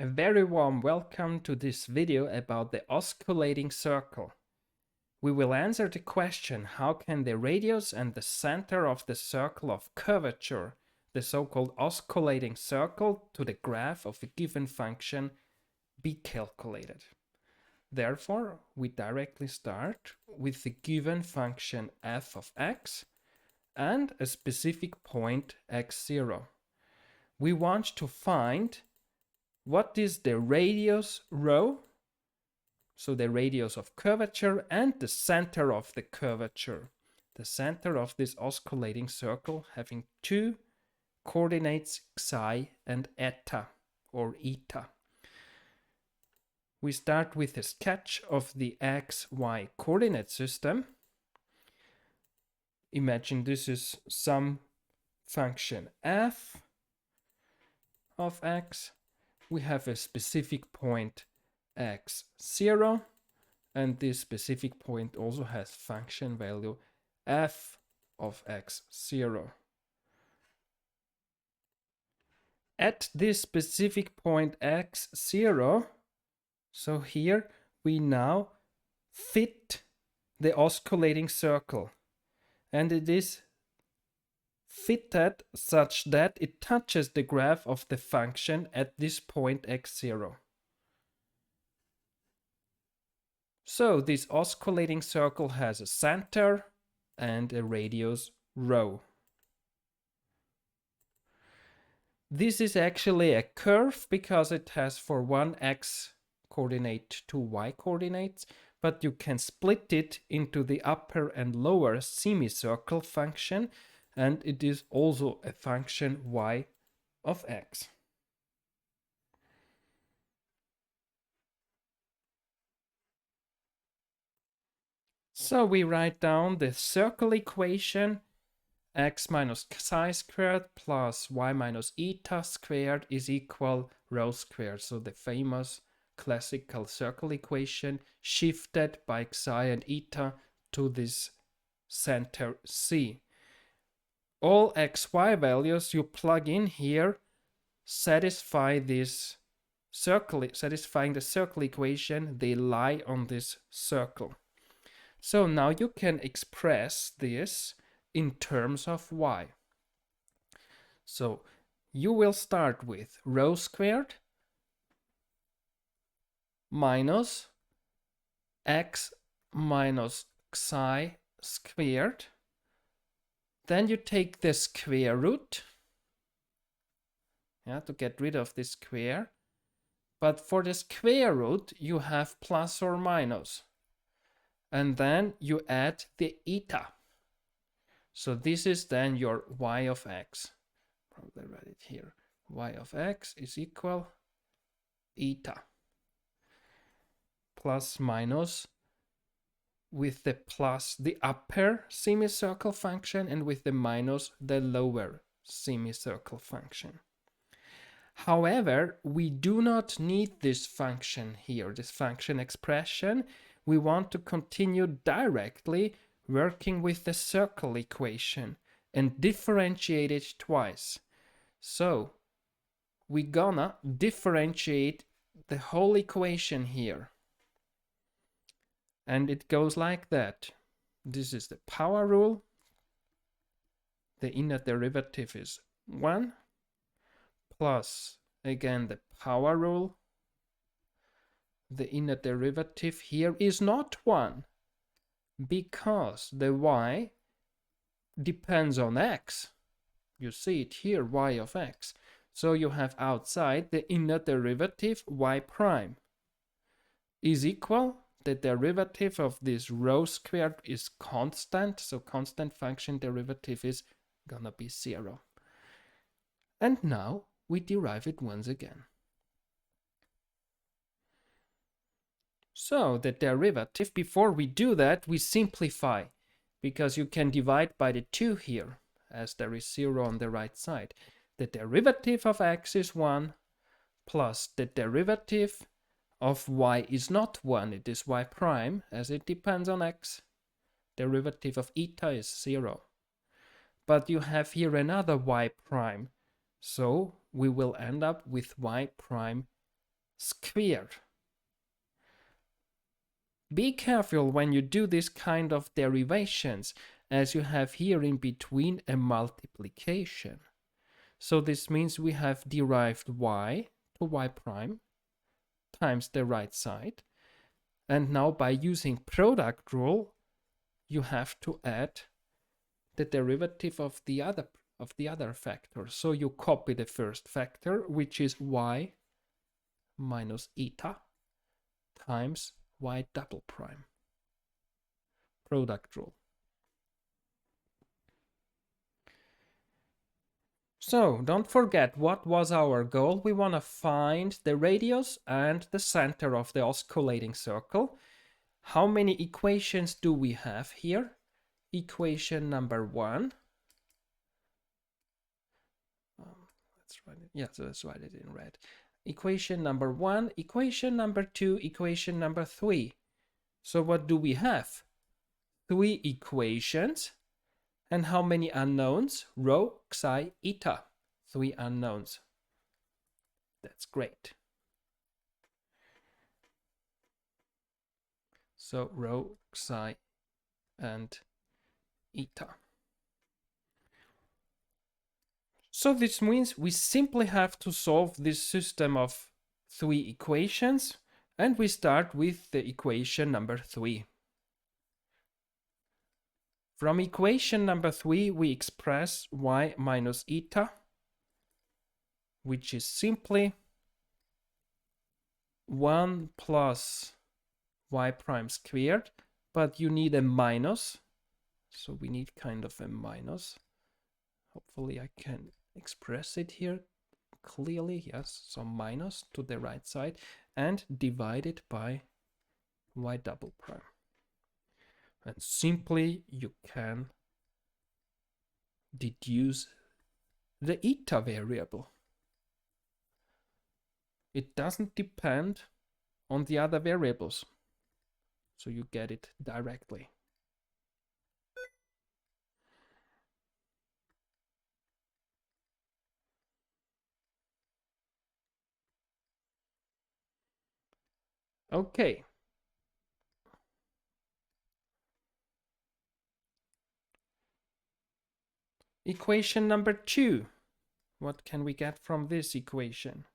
A very warm welcome to this video about the osculating circle. We will answer the question, how can the radius and the center of the circle of curvature, the so-called osculating circle to the graph of a given function, be calculated? Therefore, we directly start with the given function f of x and a specific point x0. We want to find what is the radius rho, so the radius of curvature, and the center of the curvature, the center of this osculating circle having two coordinates xi and eta or eta. We start with a sketch of the xy coordinate system. Imagine this is some function f of x. We have a specific point x0, and this specific point also has function value f of x0. At this specific point x0, so here we now fit the osculating circle, and it is fitted such that it touches the graph of the function at this point x0. So this osculating circle has a center and a radius rho. This is actually a curve because it has for one x coordinate two y coordinates, but you can split it into the upper and lower semicircle function, and it is also a function y of x. So we write down the circle equation: x minus psi squared plus y minus eta squared is equal rho squared. So the famous classical circle equation shifted by psi and eta to this center C. All xy values you plug in here satisfy this circle, satisfying the circle equation. They lie on this circle. So now you can express this in terms of y. So you will start with rho squared minus x minus psi squared. Then you take the square root, to get rid of this square. But for the square root, you have plus or minus. And then you add the eta. So this is then your y of x. Probably write it here. Y of x is equal eta. Plus minus, with the plus the upper semicircle function, and with the minus the lower semicircle function. However, we do not need this function here, this function expression. We want to continue directly working with the circle equation and differentiate it twice. So we're gonna differentiate the whole equation here. And it goes like that. This is the power rule. The inner derivative is 1 plus, again, the power rule. The inner derivative here is not 1 because the y depends on x. You see it here, y of x. So you have outside the inner derivative y prime is equal. The derivative of this rho squared is constant, so constant function derivative is gonna be 0. And now we derive it once again. So the derivative, before we do that, we simplify, because you can divide by the 2 here, as there is 0 on the right side. The derivative of x is 1, plus the derivative of y is not 1, it is y prime, as it depends on x. Derivative of eta is 0. But you have here another y prime, so we will end up with y prime squared. Be careful when you do this kind of derivations, as you have here in between a multiplication. So this means we have derived y to y prime times the right side. And now by using product rule, you have to add the derivative of the other factor. So you copy the first factor, which is y minus eta times y double prime. Product rule. So don't forget, what was our goal? We want to find the radius and the center of the osculating circle. How many equations do we have here? Equation number 1. Let's write it. Yeah, so let's write it in red. Equation number 1, equation number 2, equation number 3. So what do we have? 3 equations. And how many unknowns? Rho, psi, eta. 3 unknowns. That's great. So rho, psi, and eta. So this means we simply have to solve this system of 3 equations, and we start with the equation number 3. From equation number 3, we express y minus eta, which is simply 1 plus y prime squared, but you need a minus, so we need kind of a minus. Hopefully I can express it here clearly. Yes, so minus to the right side and divided by y double prime. And simply you can deduce the eta variable. It doesn't depend on the other variables, so you get it directly. Okay. Equation number 2. What can we get from this equation?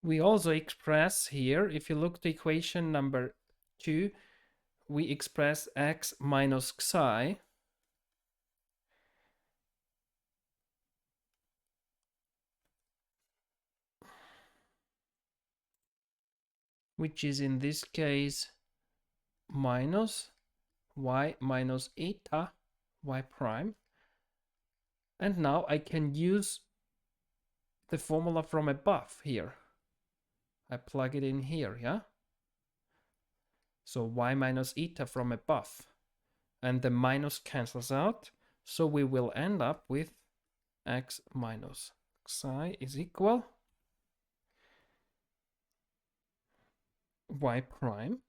We also express here, if you look to equation number 2, we express x minus psi which is in this case minus y minus eta y prime. And now I can use the formula from above here. I plug it in here, yeah? So y minus eta from above. And the minus cancels out. So we will end up with x minus psi is equal y prime.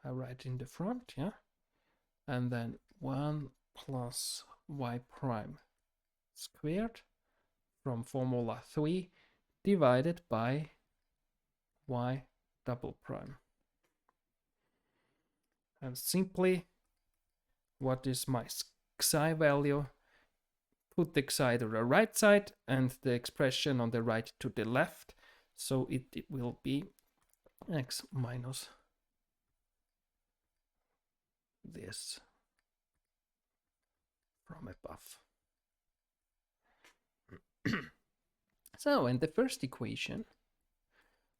I write in the front, yeah? And then 1 plus y prime squared from formula 3 divided by y double prime. And simply, what is my psi value? Put the psi to the right side and the expression on the right to the left. So it will be x minus this from above. So, in the first equation,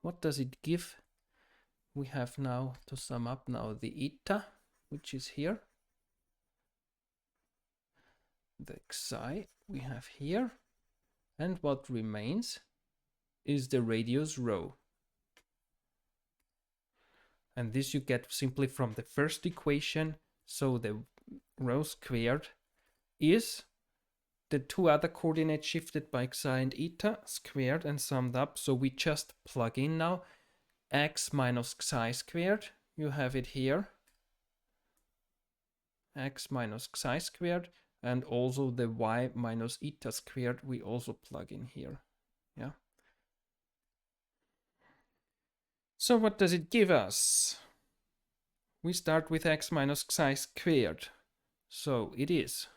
what does it give? We have now to sum up now the eta, which is here. The psi we have here. And what remains is the radius rho. And this you get simply from the first equation. So the rho squared is the 2 other coordinates shifted by psi and eta squared and summed up. So we just plug in now x minus psi squared. You have it here. x minus xi squared, and also the y minus eta squared we also plug in here. Yeah. So what does it give us? We start with x minus xi squared. So it is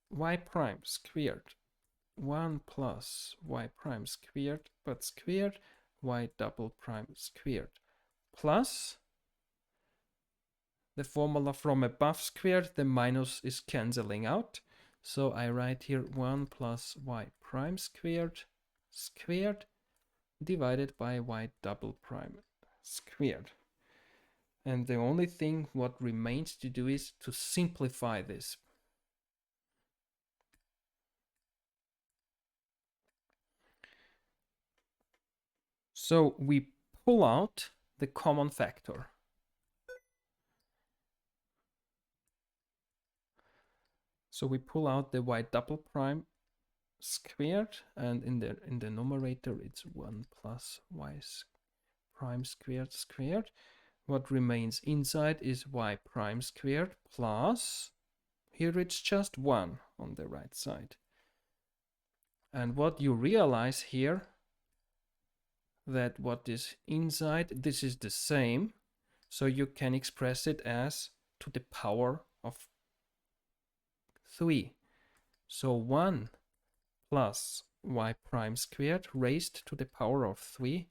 y prime squared 1 plus y prime squared, but squared, y double prime squared, plus the formula from above squared, the minus is cancelling out. So I write here 1 plus y prime squared divided by y double prime squared. And the only thing what remains to do is to simplify this. So we pull out the common factor. So we pull out the y double prime squared, and in the numerator it's 1 plus y prime squared. What remains inside is y prime squared plus, here it's just 1 on the right side. And what you realize here, that what is inside, this is the same, so you can express it as to the power of 3. So 1 plus y prime squared raised to the power of 3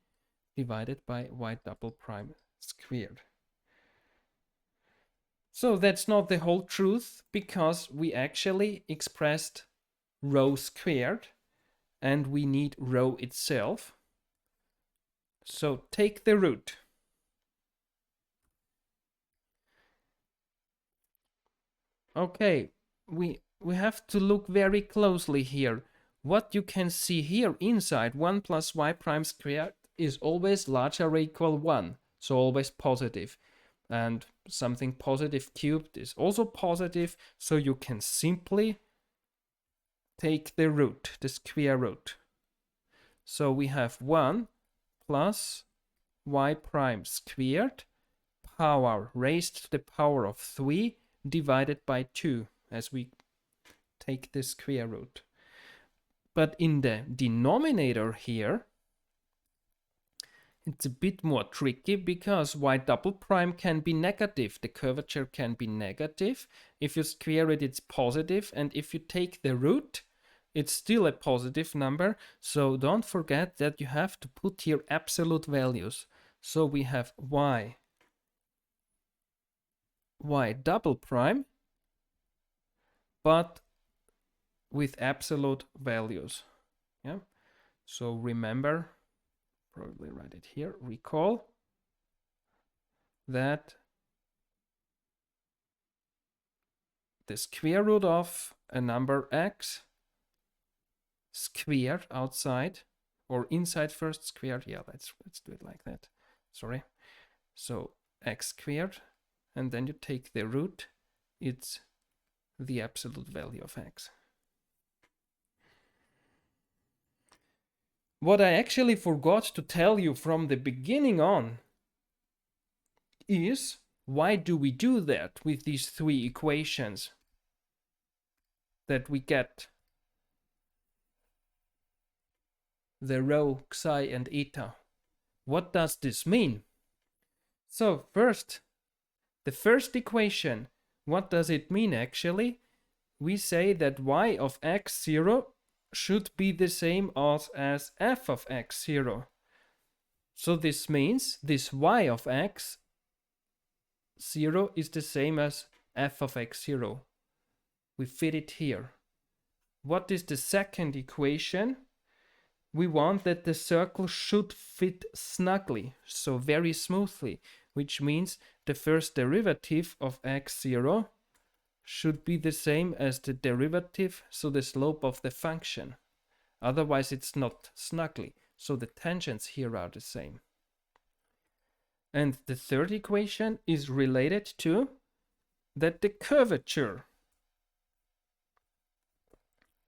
divided by y double prime squared. So that's not the whole truth, because we actually expressed rho squared and we need rho itself. So take the root. Okay, we have to look very closely here. What you can see here inside 1 plus y prime squared is always larger or equal 1, so always positive. And something positive cubed is also positive, so you can simply take the root, the square root. So we have 1 plus y prime squared power raised to the power of 3 divided by 2 as we take the square root. But in the denominator here, it's a bit more tricky, because y double prime can be negative. The curvature can be negative. If you square it, it's positive. And if you take the root, it's still a positive number. So don't forget that you have to put here absolute values. So we have y double prime, but with absolute values. Yeah. So remember, probably write it here, recall that the square root of a number x squared outside, or inside first squared, yeah, let's do it like that, sorry. So x squared, and then you take the root, it's the absolute value of x. What I actually forgot to tell you from the beginning on is, why do we do that with these 3 equations that we get the rho, xi, and eta? What does this mean? So first, the first equation, what does it mean actually? We say that y of x0 should be the same as f of x0. So this means this y of x0 is the same as f of x0. We fit it here. What is the second equation? We want that the circle should fit snugly, so very smoothly, which means the first derivative of x0 should be the same as the derivative, so the slope of the function. Otherwise it's not snugly, so the tangents here are the same. And the third equation is related to that the curvature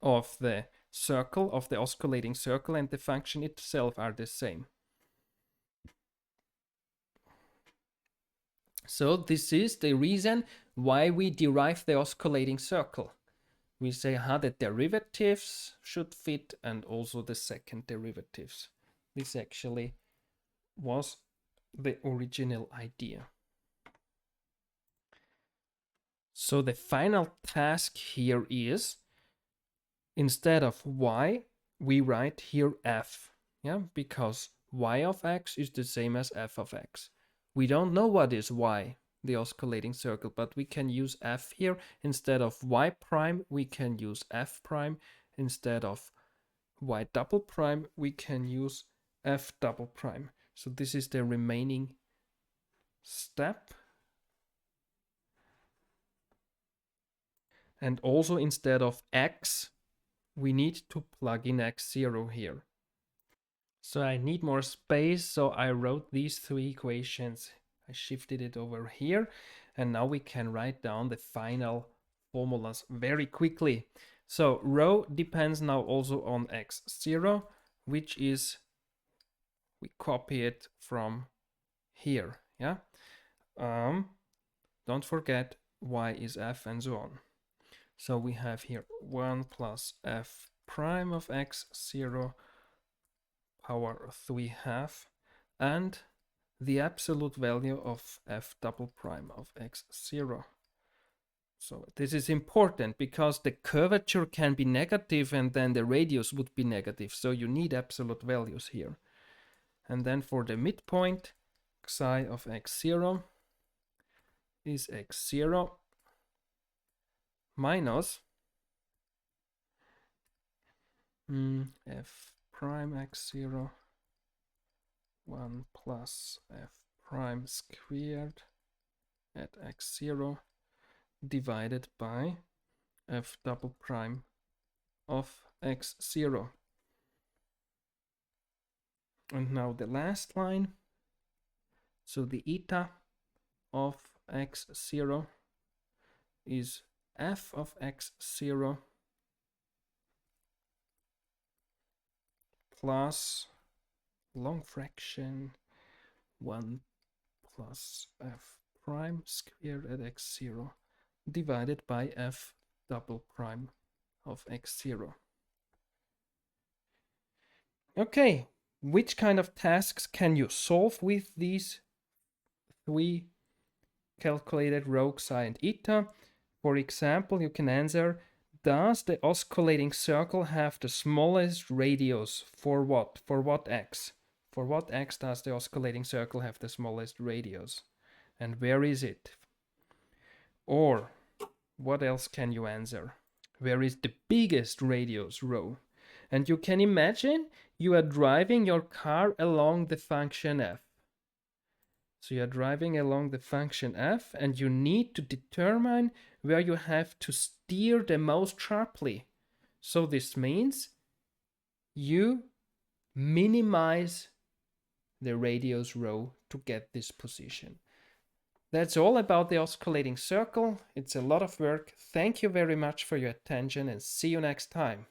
of the circle, of the osculating circle, and the function itself are the same. So this is the reason why we derive the osculating circle. We say how the derivatives should fit and also the second derivatives. This actually was the original idea. So the final task here is, instead of y, we write here f, yeah, because y of x is the same as f of x. We don't know what is y, the osculating circle, but we can use f here. Instead of y prime, we can use f prime. Instead of y double prime, we can use f double prime. So this is the remaining step. And also instead of x, we need to plug in x0 here. So I need more space, so I wrote these three equations. I shifted it over here, and now we can write down the final formulas very quickly. So rho depends now also on x0, which is, we copy it from here, yeah? Don't forget y is f and so on. So we have here 1 plus f prime of x0 power 3/2 and the absolute value of f double prime of x0. So this is important because the curvature can be negative and then the radius would be negative. So you need absolute values here. And then for the midpoint, psi of x0 is x0 minus f prime x0 1 plus f prime squared at x0 divided by f double prime of x0. And now the last line. So the eta of x0 is f of x0 plus long fraction 1 plus f prime squared at x0 divided by f double prime of x0. Okay, which kind of tasks can you solve with these three calculated rho, psi, and eta? For example, you can answer, does the osculating circle have the smallest radius for what? For what x? For what x does the osculating circle have the smallest radius? And where is it? Or what else can you answer? Where is the biggest radius, rho? And you can imagine you are driving your car along the function f. So you are driving along the function f and you need to determine where you have to steer the most sharply. So this means you minimize the radius rho to get this position. That's all about the osculating circle. It's a lot of work. Thank you very much for your attention and see you next time.